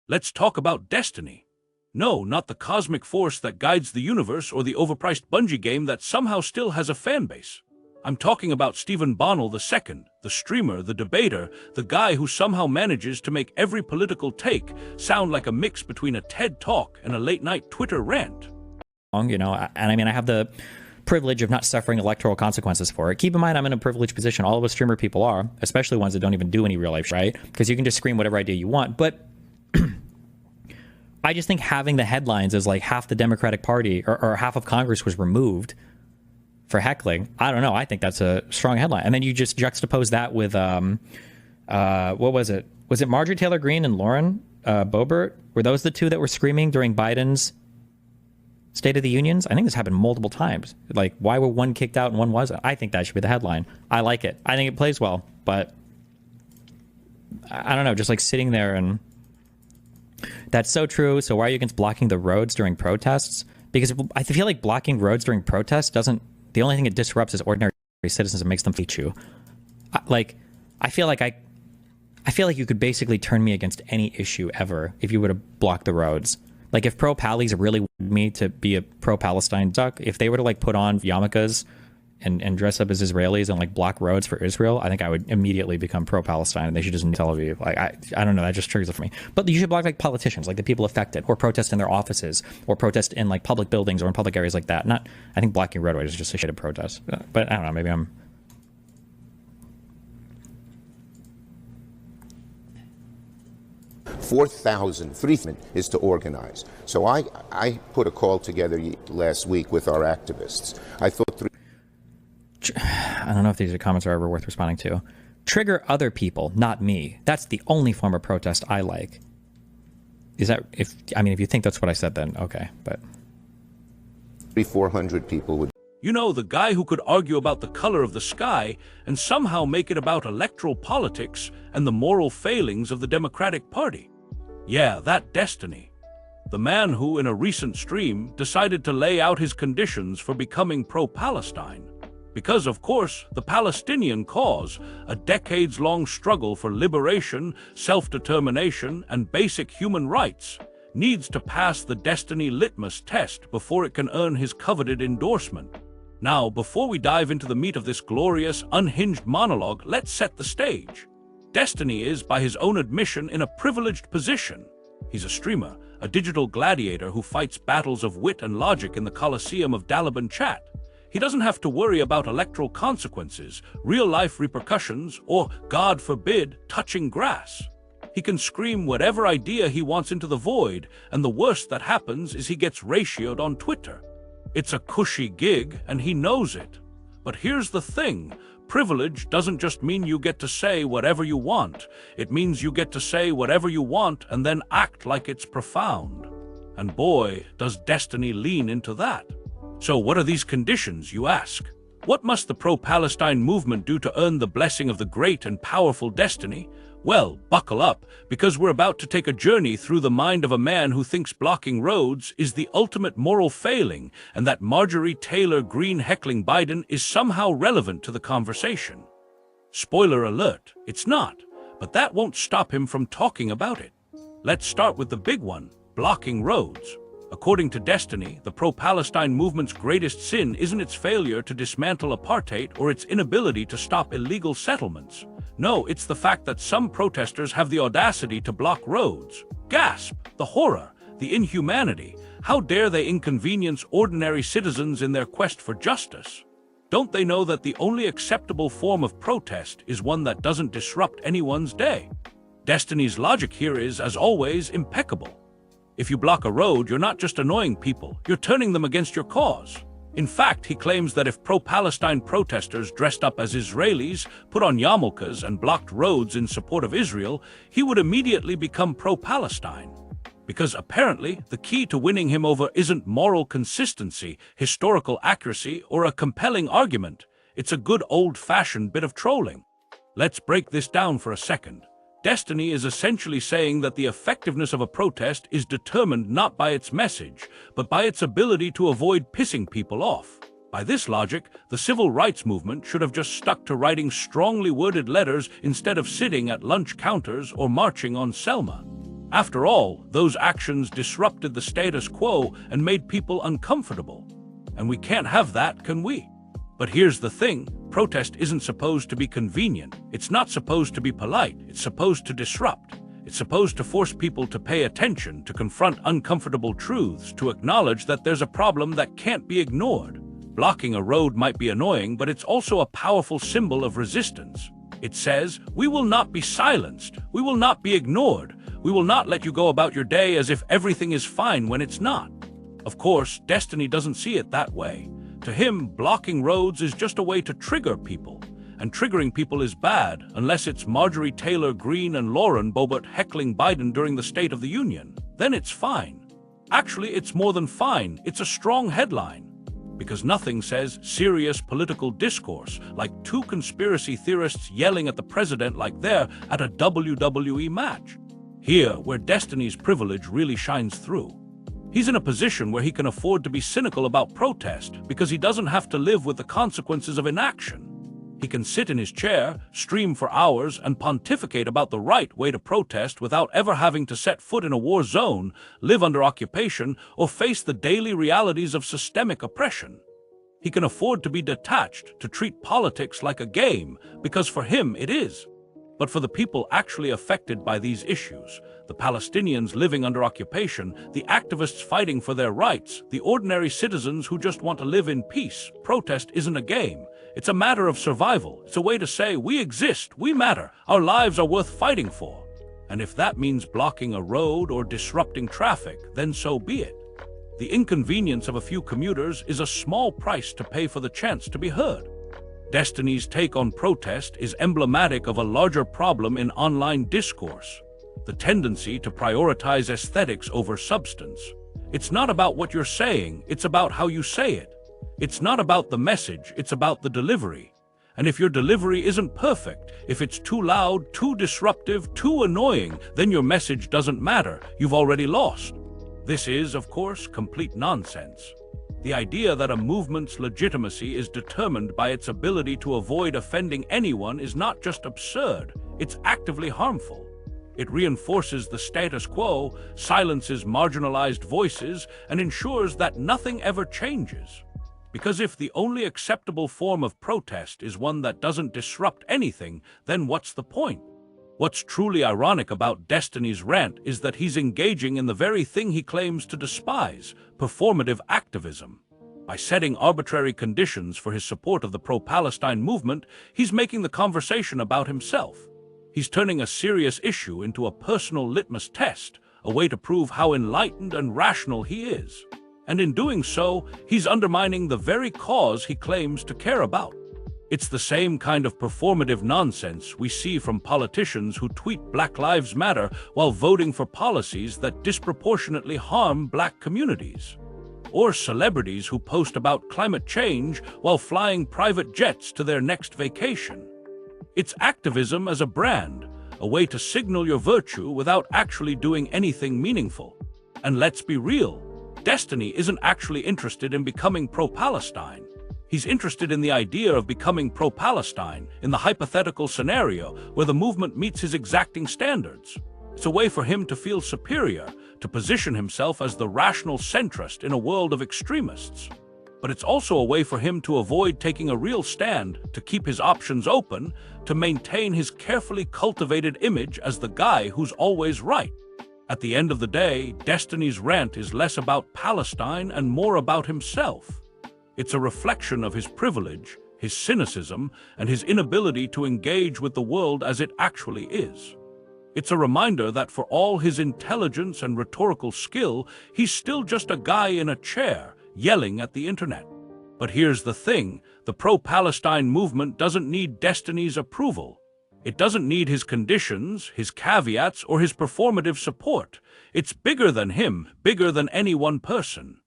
Let's talk about destiny. No, not the cosmic force that guides the universe or the overpriced Bungie game that somehow still has a fan base. I'm talking about Stephen Bonnell II, the streamer, the debater, the guy who somehow manages to make every political take sound like a mix between a TED Talk and a late-night Twitter rant. And I mean, I have the privilege of not suffering electoral consequences for it. Keep in mind, I'm in a privileged position. All of us streamer people are, especially ones that don't even do any real life, right? Because you can just scream whatever idea you want. But I just think having the headlines as like half the Democratic Party or half of Congress was removed for heckling, I don't know. I think that's a strong headline. And then you just juxtapose that with, what was it? Was it Marjorie Taylor Greene and Lauren Boebert? Were those the two that were screaming during Biden's State of the Unions? I think this happened multiple times. Like, why were one kicked out and one wasn't? I think that should be the headline. I like it. I think it plays well, but I don't know, just like sitting there and that's so true. So why are you against blocking the roads during protests? Because I feel like blocking roads during protests the only thing it disrupts is ordinary citizens and makes them hate you. I feel like you could basically turn me against any issue ever if you were to block the roads. Like if pro-Pallies really wanted me to be a pro-Palestine duck, if they were to like put on yarmulkes and dress up as Israelis and like block roads for Israel, I think I would immediately become pro-Palestine and they should just Tel Aviv. Like I don't know, that just triggers it for me. But you should block like politicians, like the people affected, or protest in their offices, or protest in like public buildings or in public areas like that. I think blocking roadways is just a shit of protest. But I don't know, maybe I'm... $4,000 is to organize. So I put a call together last week with our activists. I thought I don't know if these comments are ever worth responding to. Trigger other people, not me. That's the only form of protest I like. Is that if you think that's what I said, then okay, but 400 people would. You know, the guy who could argue about the color of the sky and somehow make it about electoral politics and the moral failings of the Democratic Party. Yeah, that destiny. The man who, in a recent stream, decided to lay out his conditions for becoming pro-Palestine. Because, of course, the Palestinian cause, a decades-long struggle for liberation, self-determination, and basic human rights, needs to pass the destiny litmus test before it can earn his coveted endorsement. Now, before we dive into the meat of this glorious, unhinged monologue, let's set the stage. Destiny is, by his own admission, in a privileged position. He's a streamer, a digital gladiator who fights battles of wit and logic in the Colosseum of Daliban chat. He doesn't have to worry about electoral consequences, real-life repercussions, or, God forbid, touching grass. He can scream whatever idea he wants into the void, and the worst that happens is he gets ratioed on Twitter. It's a cushy gig, and he knows it. But here's the thing. Privilege doesn't just mean you get to say whatever you want. It means you get to say whatever you want and then act like it's profound. And boy, does destiny lean into that. So what are these conditions, you ask? What must the pro-Palestine movement do to earn the blessing of the great and powerful destiny? Well, buckle up, because we're about to take a journey through the mind of a man who thinks blocking roads is the ultimate moral failing, and that Marjorie Taylor Greene heckling Biden is somehow relevant to the conversation. Spoiler alert, it's not, but that won't stop him from talking about it. Let's start with the big one, blocking roads. According to Destiny, the pro-Palestine movement's greatest sin isn't its failure to dismantle apartheid or its inability to stop illegal settlements. No, it's the fact that some protesters have the audacity to block roads. Gasp! The horror, the inhumanity. How dare they inconvenience ordinary citizens in their quest for justice? Don't they know that the only acceptable form of protest is one that doesn't disrupt anyone's day? Destiny's logic here is, as always, impeccable. If you block a road, you're not just annoying people, you're turning them against your cause. In fact, he claims that if pro-Palestine protesters dressed up as Israelis, put on yarmulkes and blocked roads in support of Israel, he would immediately become pro-Palestine. Because apparently, the key to winning him over isn't moral consistency, historical accuracy, or a compelling argument. It's a good old-fashioned bit of trolling. Let's break this down for a second. Destiny is essentially saying that the effectiveness of a protest is determined not by its message, but by its ability to avoid pissing people off. By this logic, the civil rights movement should have just stuck to writing strongly worded letters instead of sitting at lunch counters or marching on Selma. After all, those actions disrupted the status quo and made people uncomfortable. And we can't have that, can we? But here's the thing, protest isn't supposed to be convenient. It's not supposed to be polite. It's supposed to disrupt. It's supposed to force people to pay attention, to confront uncomfortable truths, to acknowledge that there's a problem that can't be ignored. Blocking a road might be annoying, but it's also a powerful symbol of resistance. It says, we will not be silenced. We will not be ignored. We will not let you go about your day as if everything is fine when it's not. Of course, Destiny doesn't see it that way. To him, blocking roads is just a way to trigger people. And triggering people is bad, unless it's Marjorie Taylor Greene and Lauren Boebert heckling Biden during the State of the Union. Then it's fine. Actually, it's more than fine. It's a strong headline. Because nothing says serious political discourse like two conspiracy theorists yelling at the president like they're at a WWE match. Here, where Destiny's privilege really shines through. He's in a position where he can afford to be cynical about protest because he doesn't have to live with the consequences of inaction. He can sit in his chair, stream for hours, and pontificate about the right way to protest without ever having to set foot in a war zone, live under occupation, or face the daily realities of systemic oppression. He can afford to be detached, to treat politics like a game, because for him it is. But for the people actually affected by these issues, the Palestinians living under occupation, the activists fighting for their rights, the ordinary citizens who just want to live in peace, protest isn't a game. It's a matter of survival. It's a way to say, we exist, we matter, our lives are worth fighting for. And if that means blocking a road or disrupting traffic, then so be it. The inconvenience of a few commuters is a small price to pay for the chance to be heard. Destiny's take on protest is emblematic of a larger problem in online discourse, the tendency to prioritize aesthetics over substance. It's not about what you're saying, it's about how you say it. It's not about the message, it's about the delivery. And if your delivery isn't perfect, if it's too loud, too disruptive, too annoying, then your message doesn't matter. You've already lost. This is, of course, complete nonsense. The idea that a movement's legitimacy is determined by its ability to avoid offending anyone is not just absurd, it's actively harmful. It reinforces the status quo, silences marginalized voices, and ensures that nothing ever changes. Because if the only acceptable form of protest is one that doesn't disrupt anything, then what's the point? What's truly ironic about Destiny's rant is that he's engaging in the very thing he claims to despise, performative activism. By setting arbitrary conditions for his support of the pro-Palestine movement, he's making the conversation about himself. He's turning a serious issue into a personal litmus test, a way to prove how enlightened and rational he is. And in doing so, he's undermining the very cause he claims to care about. It's the same kind of performative nonsense we see from politicians who tweet Black Lives Matter while voting for policies that disproportionately harm black communities. Or celebrities who post about climate change while flying private jets to their next vacation. It's activism as a brand, a way to signal your virtue without actually doing anything meaningful. And let's be real, Destiny isn't actually interested in becoming pro-Palestine. He's interested in the idea of becoming pro-Palestine in the hypothetical scenario where the movement meets his exacting standards. It's a way for him to feel superior, to position himself as the rational centrist in a world of extremists. But it's also a way for him to avoid taking a real stand, to keep his options open, to maintain his carefully cultivated image as the guy who's always right. At the end of the day, Destiny's rant is less about Palestine and more about himself. It's a reflection of his privilege, his cynicism, and his inability to engage with the world as it actually is. It's a reminder that for all his intelligence and rhetorical skill, he's still just a guy in a chair, yelling at the internet. But here's the thing, the pro-Palestine movement doesn't need Destiny's approval. It doesn't need his conditions, his caveats, or his performative support. It's bigger than him, bigger than any one person.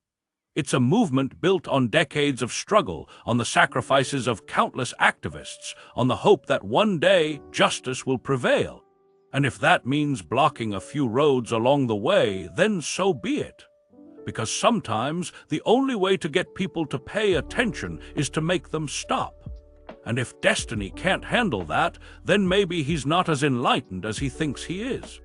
It's a movement built on decades of struggle, on the sacrifices of countless activists, on the hope that one day justice will prevail. And if that means blocking a few roads along the way, then so be it. Because sometimes the only way to get people to pay attention is to make them stop. And if Destiny can't handle that, then maybe he's not as enlightened as he thinks he is.